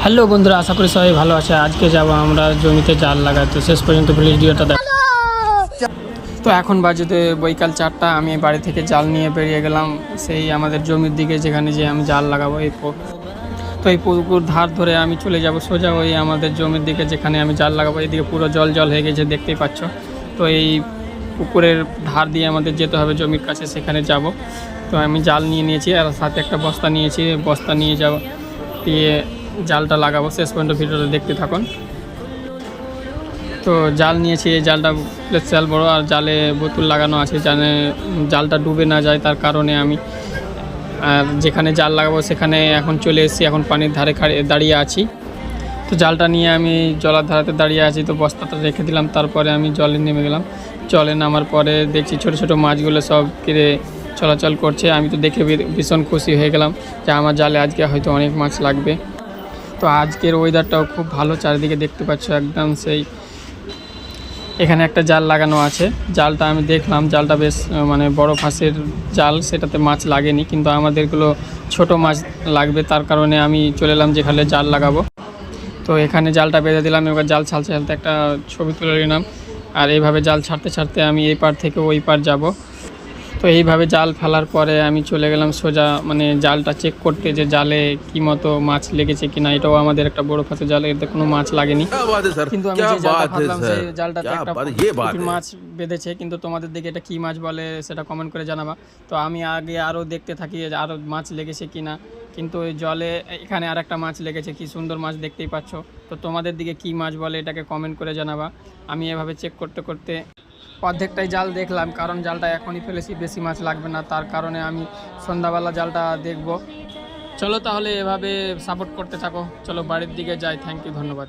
Hello বন্ধুরা, আশা করি সবাই ভালো আছে। আজকে যাব আমরা জমিতে জাল লাগাতে, শেষ পর্যন্ত ভিডিওটা দেখ। তো এখন বাজে বৈকাল 4টা। আমি বাড়ি থেকে জাল নিয়ে বেরিয়ে গেলাম সেই আমাদের জমির দিকে, যেখানে যে আমি জাল লাগাবো। তো এই পুকুর ধার ধরে আমি চলে যাব সোজা ওই আমাদের জমির দিকে, যেখানে আমি জাল লাগাবো। এইদিকে পুরো জল জল হয়ে গেছে, দেখতেই পাচ্ছ। তো এই পুকুরের ধার দিয়ে আমাদের যেতে হবে জমির কাছে, সেখানে যাব। তো আমি জাল নিয়ে নিয়েছি আর সাথে একটা বস্তা নিয়েছি, বস্তা নিয়ে যাব দিয়ে জালটা লাগাবো। শেষ পর্যন্ত ভিডিওটা দেখতে থাকুন। তো জাল নিয়েছি, এই জালটা জাল বড় আর জালে বোতল লাগানো আছে, জানে জালটা ডুবে না যায়, তার কারণে আমি আর যেখানে জাল লাগাবো সেখানে এখন চলে এসেছি। এখন পানির ধারে দাঁড়িয়ে আছি। তো জালটা নিয়ে আমি জলার ধারাতে দাঁড়িয়ে আছি। তো বস্তাটা রেখে দিলাম, তারপরে আমি জলে নেমে গেলাম। জলে নামার পরে দেখছি ছোট ছোট মাছগুলো সব কেড়ে চলাচল করছে। আমি তো দেখে ভীষণ খুশি হয়ে গেলাম যে আমার জালে আজকে হয়তো অনেক মাছ লাগবে। তো আজকের ওয়েদারটাও খুব ভালো, চারিদিকে দেখতে পাচ্ছ একদম সেই। এখানে একটা জাল লাগানো আছে, জালটা আমি দেখলাম, জালটা বেশ মানে বড় ফাঁসের জাল, সেটাতে মাছ লাগেনি, কিন্তু আমাদেরগুলো ছোট মাছ লাগবে, তার কারণে আমি চলে এলাম যেখানে জাল লাগাবো। তো এখানে জালটা বেঁধে দিলাম। এবার জাল ছাড়তে ছাড়তে একটা ছবি তুলে নিলাম। আর এইভাবে জাল ছাড়তে ছাড়তে আমি এই পার থেকে ওই পার যাব। তো এইভাবে জাল ফেলার পরে আমি চলে গেলাম সোজা মানে জালটা চেক করতে, যে জালে কি মতো মাছ লেগেছে কিনা। এটাও আমাদের একটা বড় ফাঁসের জাল, এতে কোনো মাছ লাগেনি, কিন্তু আমি যে জালটা ফাঁসলাম সেই জালটাতে একটা পুঁটির মাছ বেঁধেছে। কিন্তু তোমাদের দিকে এটা কী মাছ বলে সেটা কমেন্ট করে জানাবা। তো আমি আগে আরও দেখতে থাকি যে আরও মাছ লেগেছে কিনা, কিন্তু ওই জলে এখানে আর একটা মাছ লেগেছে, কি সুন্দর মাছ, দেখতেই পাচ্ছ। তো তোমাদের দিকে কী মাছ বলে এটাকে কমেন্ট করে জানাবা। আমি এভাবে চেক করতে করতে অর্ধেকটাই জাল দেখলাম, কারণ জালটা এখনই ফেলেছি, বেশি মাছ লাগবে না, তার কারণে আমি সন্ধ্যাবেলা জালটা দেখব। চলো তাহলে এভাবে সাপোর্ট করতে থাকো। চলো বাড়ির দিকে যাই। থ্যাংক ইউ, ধন্যবাদ।